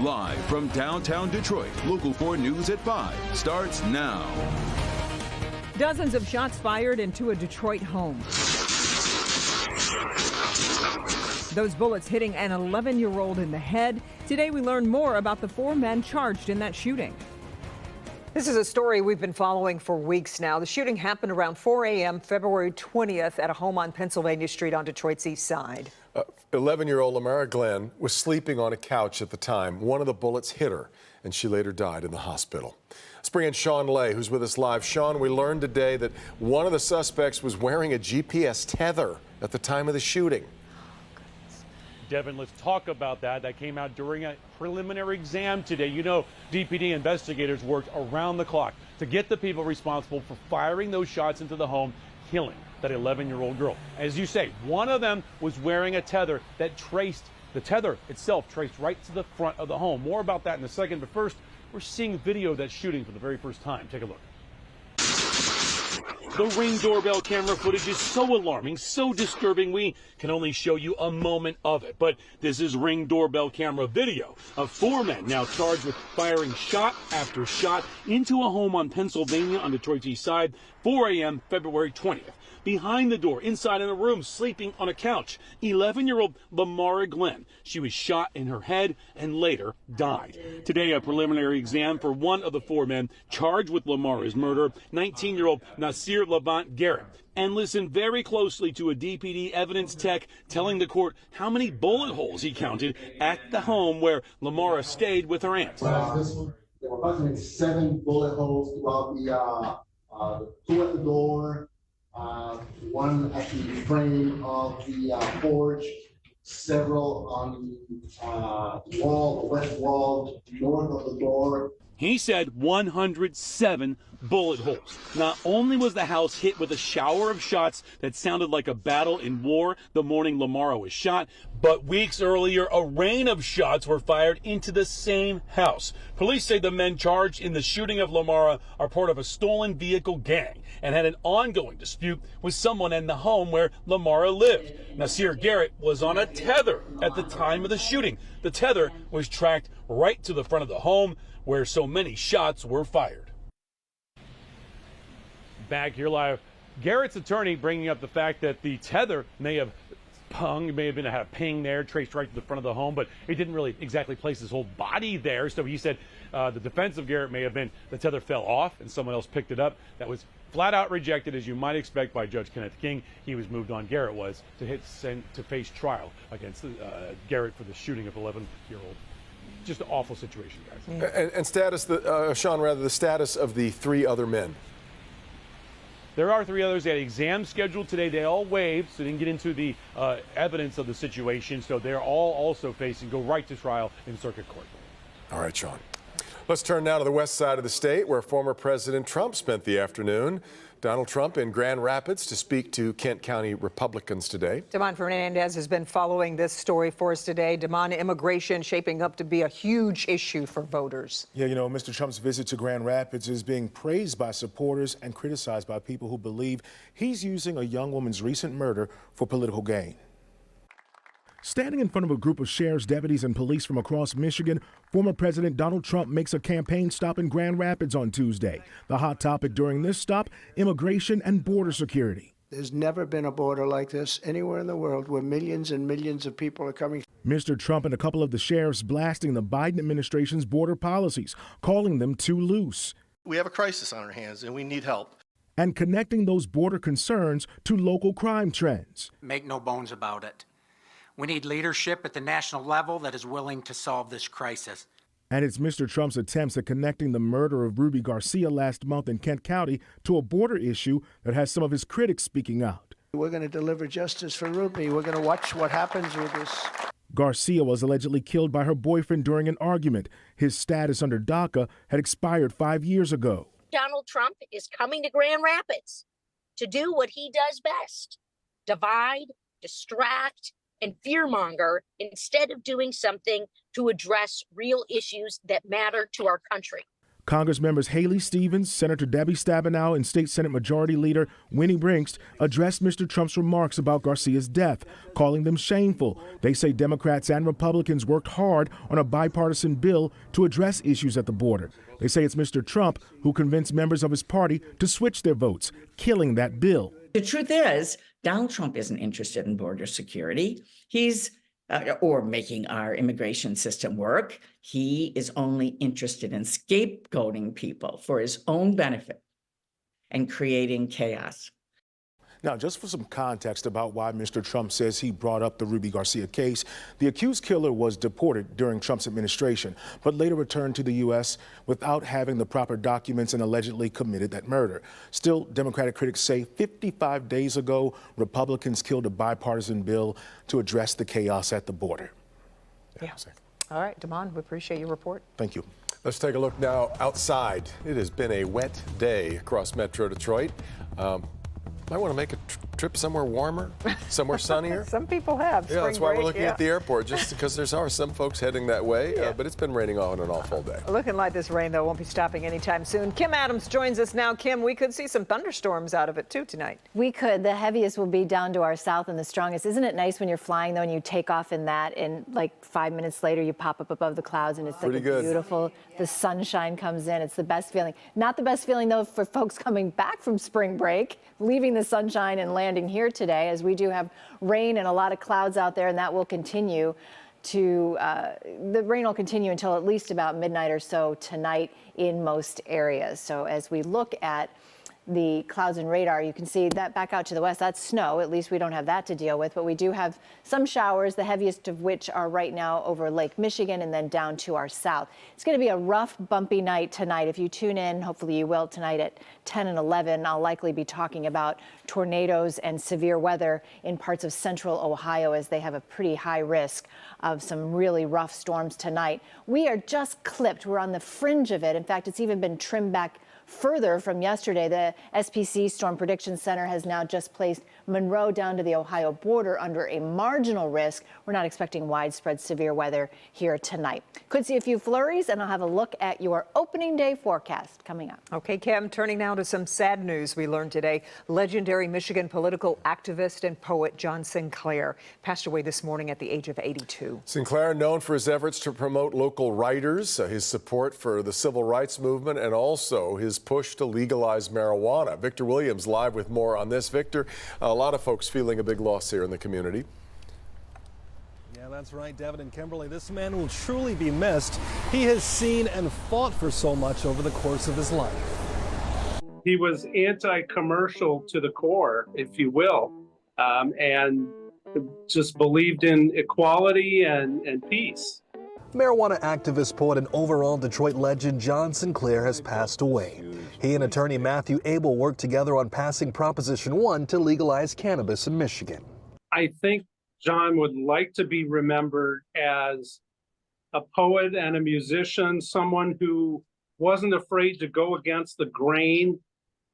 Live from downtown Detroit, Local 4 News at 5 starts now. Dozens of shots fired into a Detroit home. Those bullets hitting an 11-year-old in the head. Today we learn more about the 4 men charged in that shooting. This is a story we've been following for weeks now. The shooting happened around 4 a.m. February 20th at a home on Pennsylvania Street on Detroit's east side. 11-year-old Lamara Glenn was sleeping on a couch at the time. One of the bullets hit her, and she later died in the hospital. Let's bring in Sean Lay, who's with us live. Sean, we learned today that one of the suspects was wearing a GPS tether at the time of the shooting. Devin, let's talk about that. That came out during a preliminary exam today. You know, DPD investigators worked around the clock to get the people responsible for firing those shots into the home, killing that 11-year-old girl. As you say, one of them was wearing a tether that traced, the tether itself traced right to the front of the home. More about that in a second, but first, we're seeing video of that shooting for the very first time. Take a look. The Ring doorbell camera footage is so alarming, so disturbing, we can only show you a moment of it. But this is Ring doorbell camera video of 4 men now charged with firing shot after shot into a home on Pennsylvania on Detroit's east side, 4 a.m. February 20th. Behind the door, inside in a room, sleeping on a couch, 11-year-old Lamara Glenn. She was shot in her head and later died. Today, a preliminary exam for one of the 4 men charged with Lamara's murder, 19-year-old Nasir Levant Garrett. And listen very closely to a DPD evidence tech telling the court how many bullet holes he counted at the home where Lamara stayed with her aunt. There were approximately 7 bullet holes throughout the 2 at the door, 1 at the frame of the porch, several on the wall, the west wall, north of the door. He said 107 bullet holes. Not only was the house hit with a shower of shots that sounded like a battle in war the morning Lamara was shot, but weeks earlier, a rain of shots were fired into the same house. Police say the men charged in the shooting of Lamara are part of a stolen vehicle gang and had an ongoing dispute with someone in the home where Lamara lived. Nasir Garrett was on a tether at the time of the shooting. The tether was tracked right to the front of the home where so many shots were fired. Back here live, Garrett's attorney bringing up the fact that the tether may have had a ping there, traced right to the front of the home, but it didn't really exactly place his whole body there. So he said the defense of Garrett may have been the tether fell off and someone else picked it up. That was flat out rejected, as you might expect, by Judge Kenneth King. He was moved on. Garrett was to face trial against Garrett for the shooting of 11-year-old. Just an awful situation, guys. And status, Sean, the status of the 3 other men. There are 3 others. They had exams scheduled today. They all waived, so they didn't get into the evidence of the situation. So they're all also go right to trial in circuit court. All right, Sean. Let's turn now to the west side of the state, where former President Trump spent the afternoon. Donald Trump in Grand Rapids to speak to Kent County Republicans today. Damon Fernandez has been following this story for us today. Damon, immigration shaping up to be a huge issue for voters. Yeah, you know, Mr. Trump's visit to Grand Rapids is being praised by supporters and criticized by people who believe he's using a young woman's recent murder for political gain. Standing in front of a group of sheriffs, deputies, and police from across Michigan, former President Donald Trump makes a campaign stop in Grand Rapids on Tuesday. The hot topic during this stop, immigration and border security. There's never been a border like this anywhere in the world where millions and millions of people are coming. Mr. Trump and a couple of the sheriffs blasting the Biden administration's border policies, calling them too loose. We have a crisis on our hands and we need help. And connecting those border concerns to local crime trends. Make no bones about it. We need leadership at the national level that is willing to solve this crisis. And it's Mr. Trump's attempts at connecting the murder of Ruby Garcia last month in Kent County to a border issue that has some of his critics speaking out. We're going to deliver justice for Ruby. We're going to watch what happens with this. Garcia was allegedly killed by her boyfriend during an argument. His status under DACA had expired 5 years ago. Donald Trump is coming to Grand Rapids to do what he does best: divide, distract, and fearmonger instead of doing something to address real issues that matter to our country. Congress members Haley Stevens, Senator Debbie Stabenow, and State Senate Majority Leader Winnie Brinks addressed Mr. Trump's remarks about Garcia's death, calling them shameful. They say Democrats and Republicans worked hard on a bipartisan bill to address issues at the border. They say it's Mr. Trump who convinced members of his party to switch their votes, killing that bill. The truth is, Donald Trump isn't interested in border security. He's or making our immigration system work. He is only interested in scapegoating people for his own benefit and creating chaos. Now, just for some context about why Mr. Trump says he brought up the Ruby Garcia case, the accused killer was deported during Trump's administration, but later returned to the U.S. without having the proper documents and allegedly committed that murder. Still, Democratic critics say 55 days ago, Republicans killed a bipartisan bill to address the chaos at the border. Yeah. All right, Damon, we appreciate your report. Thank you. Let's take a look now outside. It has been a wet day across Metro Detroit. Might want to make a trip somewhere warmer, somewhere sunnier. Some people have. Yeah, that's why break, we're looking at the airport, just because there are some folks heading that way. But it's been raining on and off all day. Looking like this rain, though, won't be stopping anytime soon. Kim Adams joins us now. Kim, we could see some thunderstorms out of it, too, tonight. We could. The heaviest will be down to our south and the strongest. Isn't it nice when you're flying, though, and you take off in that, and like 5 minutes later, you pop up above the clouds, and it's like beautiful. The sunshine comes in. It's the best feeling. Not the best feeling, though, for folks coming back from spring break, leaving the sunshine and landing here today, as we do have rain and a lot of clouds out there, and that will continue to, the rain will continue until at least about midnight or so tonight in most areas. So as we look at the clouds and radar, you can see that back out to the west, that's snow. At least we don't have that to deal with, but we do have some showers, the heaviest of which are right now over Lake Michigan and then down to our south. It's going to be a rough, bumpy night tonight. If you tune in, hopefully you will tonight at 10 and 11, I'll likely be talking about tornadoes and severe weather in parts of central Ohio, as they have a pretty high risk of some really rough storms tonight. We are just clipped. We're on the fringe of it. In fact, it's even been trimmed back further from yesterday. The SPC Storm Prediction Center has now just placed Monroe down to the Ohio border under a marginal risk. We're not expecting widespread severe weather here tonight. Could see a few flurries, and I'll have a look at your opening day forecast coming up. Okay, Kim, turning now to some sad news we learned today. Legendary Michigan political activist and poet John Sinclair passed away this morning at the age of 82. Sinclair, known for his efforts to promote local writers, his support for the civil rights movement, and also his push to legalize marijuana. Victor Williams live with more on this. Victor, a lot of folks feeling a big loss here in the community. Yeah, that's right, Devin and Kimberly. This man will truly be missed. He has seen and fought for so much over the course of his life. He was anti-commercial to the core, if you will, and just believed in equality and peace. Marijuana activist, poet, and overall Detroit legend John Sinclair has passed away. He and attorney Matthew Abel worked together on passing Proposition 1 to legalize cannabis in Michigan. I think John would like to be remembered as a poet and a musician, someone who wasn't afraid to go against the grain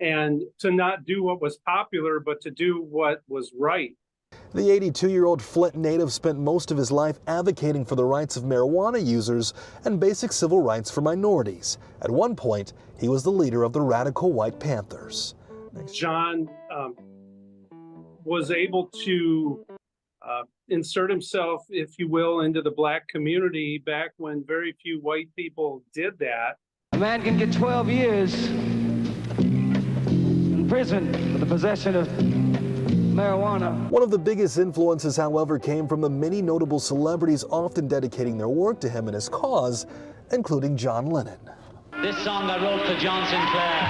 and to not do what was popular, but to do what was right. The 82-year-old Flint native spent most of his life advocating for the rights of marijuana users and basic civil rights for minorities. At one point, he was the leader of the Radical White Panthers. John was able to insert himself, if you will, into the black community back when very few white people did that. A man can get 12 years in prison for the possession of marijuana. One of the biggest influences, however, came from the many notable celebrities often dedicating their work to him and his cause, including John Lennon. This song I wrote for John Sinclair.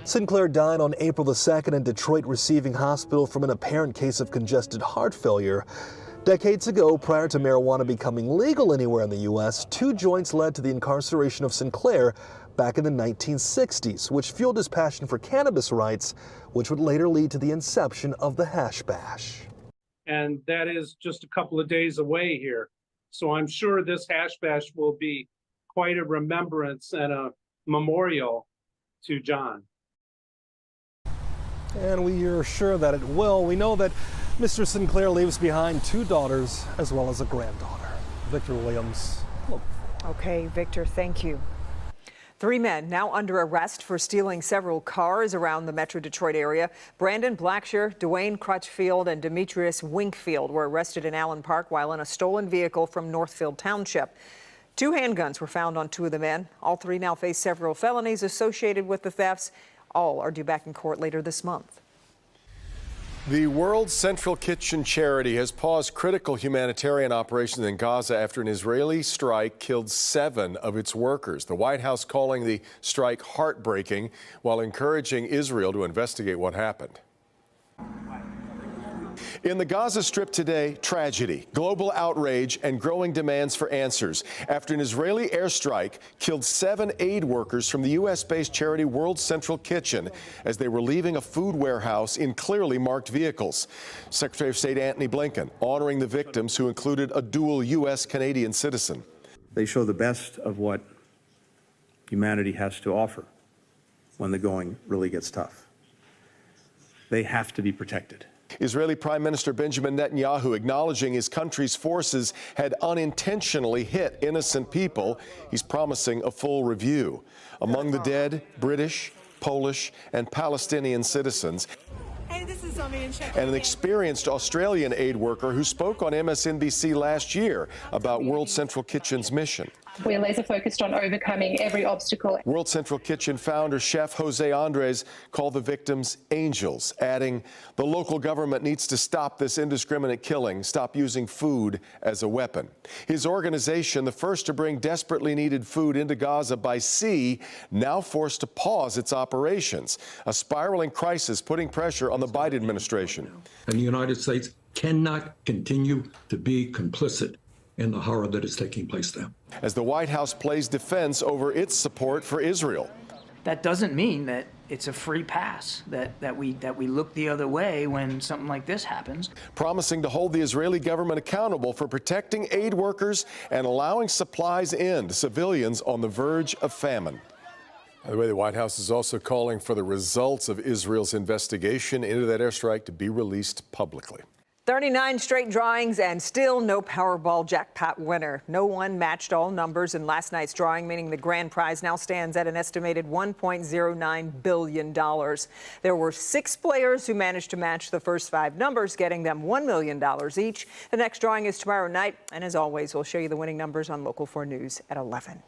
Sinclair died on April the 2nd in Detroit, receiving hospital from an apparent case of congested heart failure. Decades ago, prior to marijuana becoming legal anywhere in the U.S., 2 joints led to the incarceration of Sinclair back in the 1960s, which fueled his passion for cannabis rights, which would later lead to the inception of the Hash Bash. And that is just a couple of days away here. So I'm sure this Hash Bash will be quite a remembrance and a memorial to John. And we are sure that it will. We know that Mr. Sinclair leaves behind 2 daughters as well as a granddaughter. Victor Williams, Local 4. Okay, Victor, thank you. 3 men now under arrest for stealing several cars around the Metro Detroit area. Brandon Blackshear, Dwayne Crutchfield, and Demetrius Winkfield were arrested in Allen Park while in a stolen vehicle from Northfield Township. 2 handguns were found on 2 of the men. All 3 now face several felonies associated with the thefts. All are due back in court later this month. The World Central Kitchen charity has paused critical humanitarian operations in Gaza after an Israeli strike killed 7 of its workers. The White House calling the strike heartbreaking while encouraging Israel to investigate what happened. In the Gaza Strip today, tragedy, global outrage, and growing demands for answers after an Israeli airstrike killed 7 aid workers from the U.S.-based charity World Central Kitchen as they were leaving a food warehouse in clearly marked vehicles. Secretary of State Antony Blinken honoring the victims, who included a dual U.S.-Canadian citizen. They show the best of what humanity has to offer when the going really gets tough. They have to be protected. Israeli Prime Minister Benjamin Netanyahu acknowledging his country's forces had unintentionally hit innocent people. He's promising a full review. Among the dead, British, Polish, and Palestinian citizens. Hey, this is And an experienced Australian aid worker who spoke on MSNBC last year about World Central Kitchen's mission. We're laser focused on overcoming every obstacle. World Central Kitchen founder, Chef Jose Andres, called the victims angels, adding, the local government needs to stop this indiscriminate killing, stop using food as a weapon. His organization, the first to bring desperately needed food into Gaza by sea, now forced to pause its operations, a spiraling crisis putting pressure on the Biden administration. And the United States cannot continue to be complicit in the horror that is taking place there. As the White House plays defense over its support for Israel. That doesn't mean that it's a free pass, that we look the other way when something like this happens. Promising to hold the Israeli government accountable for protecting aid workers and allowing supplies in to civilians on the verge of famine. By the way, the White House is also calling for the results of Israel's investigation into that airstrike to be released publicly. 39 straight drawings and still no Powerball jackpot winner. No one matched all numbers in last night's drawing, meaning the grand prize now stands at an estimated $1.09 billion. There were 6 players who managed to match the first 5 numbers, getting them $1 million each. The next drawing is tomorrow night, and as always, we'll show you the winning numbers on Local 4 News at 11.